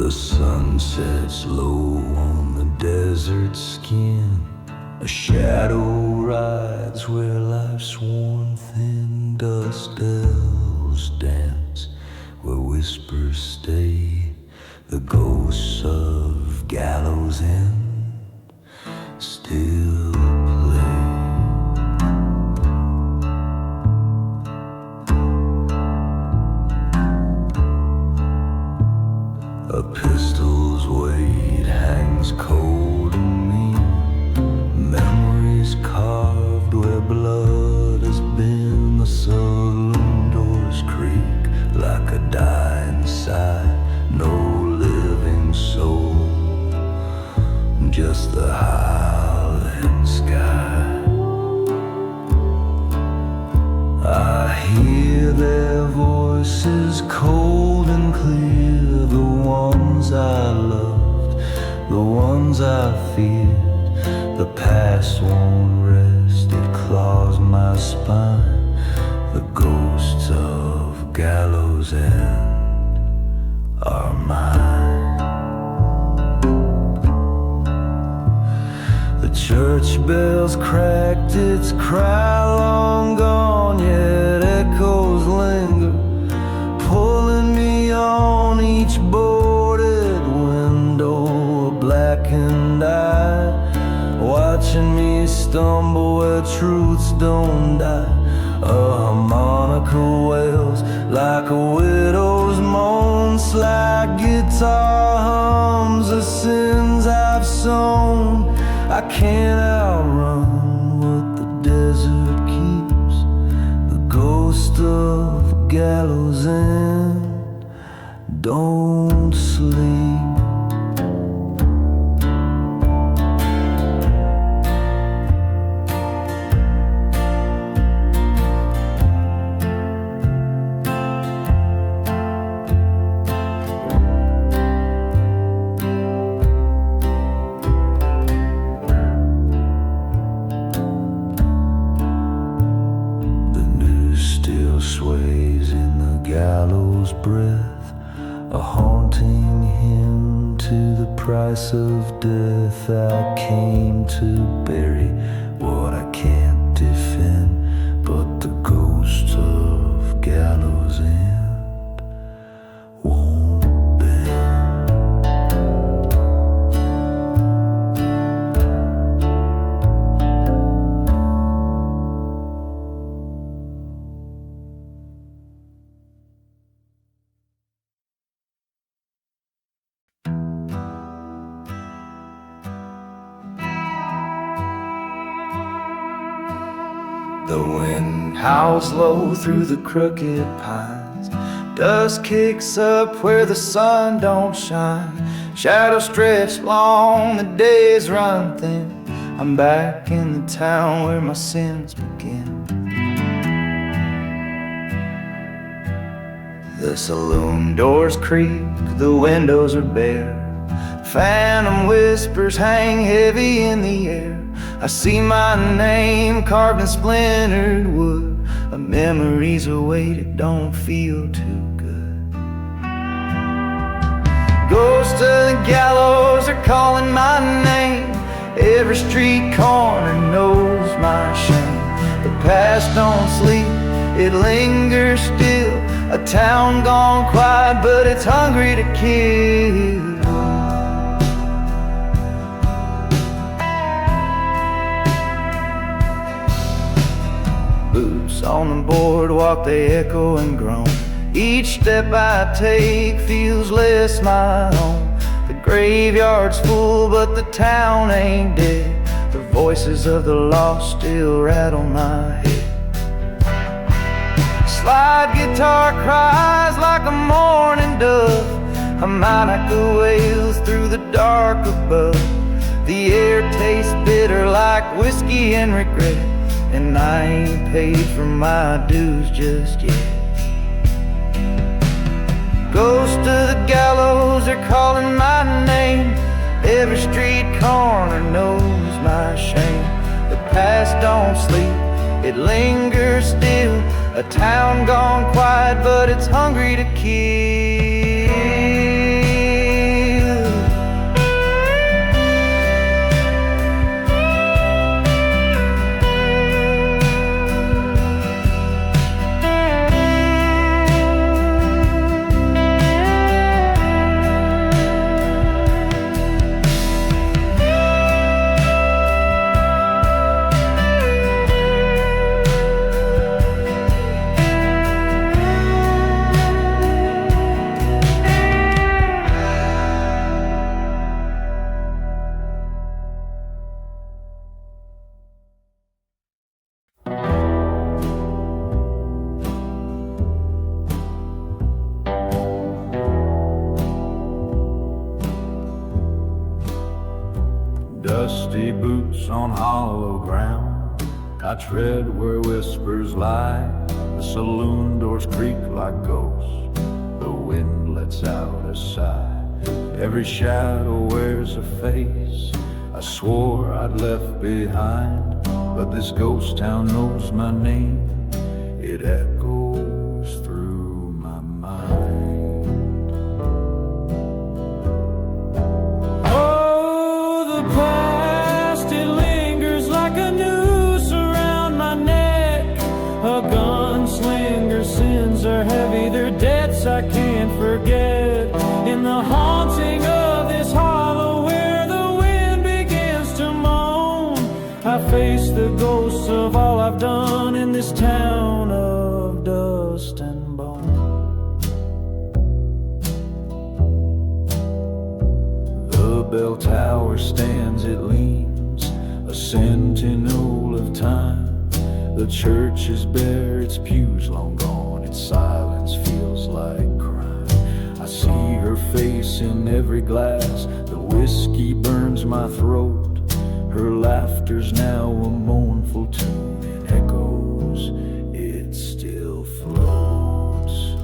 The sun sets low on the desert skin. A shadow rides where life's worn thin. Dust elves dance where whispers stay. The ghosts of gallows end still play. A pistol's weight hangs cold in me. Memories carved where blood has been. The saloon doors creak like a dying sigh. No living soul, just the howling sky. I hear their voices cold and clear. The ones I loved, the ones I feared. The past won't rest, it claws my spine. The ghosts of gallows end are mine. The church bells cracked its cry, long gone, yet echoes linger, pulling me on each boarded window. A blackened eye watching me stumble where truths don't die. A harmonica wails like a widow's moan. Slide guitar hums the sins I've sown. I can't outrun what the desert keeps. The ghost of gallows end don't sleep. Sways in the gallows breath, a haunting hymn to the price of death. I came to bury what I can't defend, but the ghost of gallows end won't bend. The wind howls low through the crooked pines. Dust kicks up where the sun don't shine. Shadows stretch long, the days run thin. I'm back in the town where my sins begin. The saloon doors creak, the windows are bare. Phantom whispers hang heavy in the air. I see my name carved in splintered wood. A memory's a weight, it don't feel too good. Ghosts of the gallows are calling my name. Every street corner knows my shame. The past don't sleep, it lingers still. A town gone quiet, but it's hungry to kill. Boots on the boardwalk, they echo and groan. Each step I take feels less my own. The graveyard's full, but the town ain't dead. The voices of the lost still rattle my head. Slide guitar cries like a mourning dove. A harmonica wails through the dark above. The air tastes bitter like whiskey and regret, and I ain't paid for my dues just yet. Ghosts of the gallows are calling my name. Every street corner knows my shame. The past don't sleep, it lingers still. A town gone quiet, but it's hungry to kill. dusty boots on hollow ground. I tread where whispers lie. The saloon doors creak like ghosts. The wind lets out a sigh. Every shadow wears a face I swore I'd left behind. But this ghost town knows my name. It echoes through my mind. Oh, the past, it lingers like a noose around my neck. A gunslinger's sins are heavy, they're debts I can't forget. In the haunting of this hollow where the wind begins to moan, I face the ghosts of all I've done in this town of dust and bone. The bell tower stands, it leans, a sentinel of time. The church is bare, its pews long gone, its silence feels like crime. I see her face in every glass, the whiskey burns my throat. Her laughter's now a mournful tune, in echoes it still floats.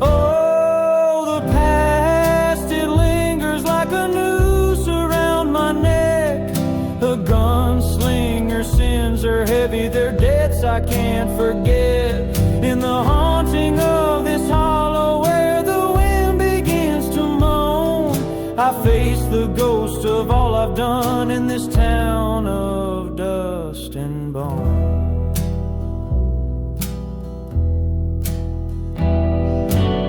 Oh, the past, it lingers like a noose around my neck. A gunslinger's sins are heavy, they're debts I can't forget. In the haunting of this hollow where the wind begins to moan, I face the ghost of all I've done in this town of dust and bone.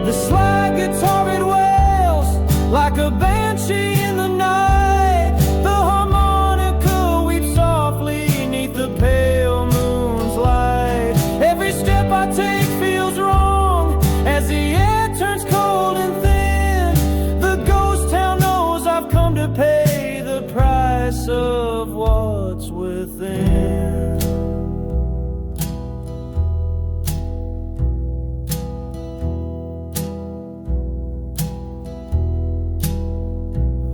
The slide guitar, it wails like a banshee in the night. The harmonica weeps softly neath the pale moon's light. Every step I take feels wrong as the air turns cold and thin. The ghost town knows I've come to pay the price of what's within.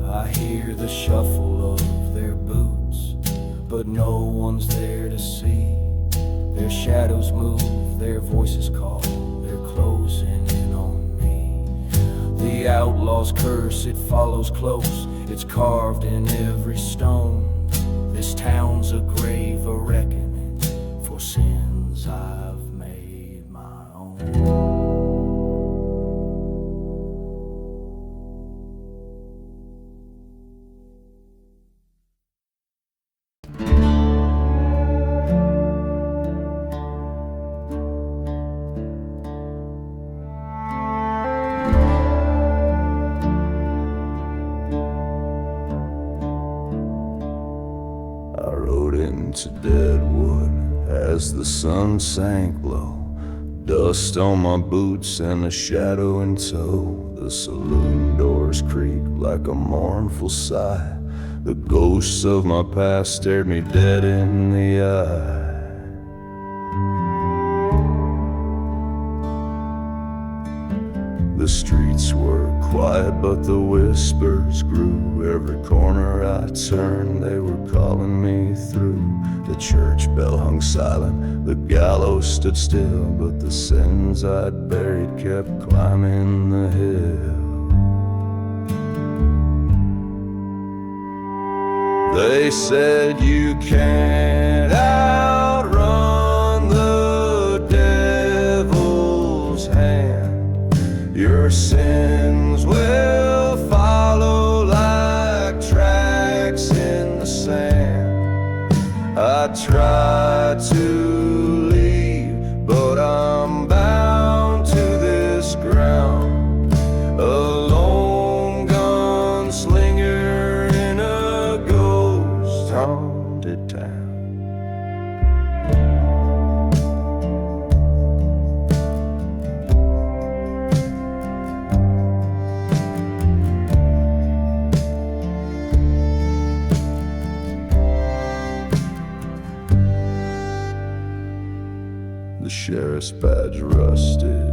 I hear the shuffle of their boots, but no one's there to see. Their shadows move, their voices call, they're closing in on me. The outlaw's curse, it follows close, it's carved in every stone. This town's a grave, a reckoning for sins I've made my own. I rode into Deadwood as the sun sank low. Dust on my boots and a shadow in tow. The saloon doors creaked like a mournful sigh. The ghosts of my past stared me dead in the eye. The streets were quiet, but the whispers grew. Every corner I turned, they were calling me through. The church bell hung silent, the gallows stood still, but the sins I'd buried kept climbing the hill. They said you can't outrun the devil's hand. Your sins will follow like tracks in the sand. I tried to leave, but I'm bound to this ground. A lone gunslinger in a ghost-haunted town. The sheriff's badge rusted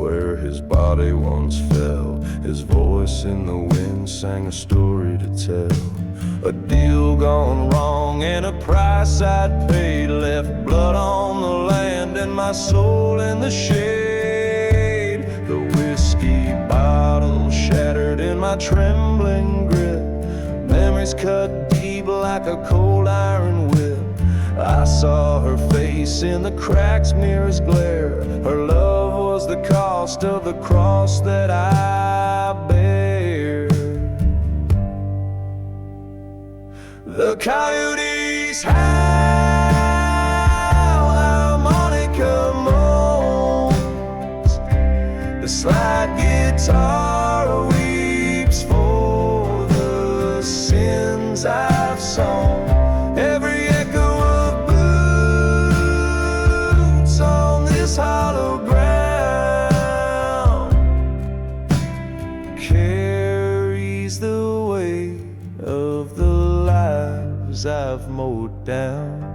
where his body once fell. His voice in the wind sang a story to tell. A deal gone wrong and a price I'd paid left blood on the land and my soul in the shade. The whiskey bottle shattered in my trembling grip. Memories cut deep like a cold iron whip. I saw her face in the cracks, mirrors glare. Her love was the cost of the cross that I bear. The coyotes howl, harmonica moans. The slide guitar weeps for the sins I've sown. Every echo of boots on this hollow ground carries the weight of the lives I've mowed down.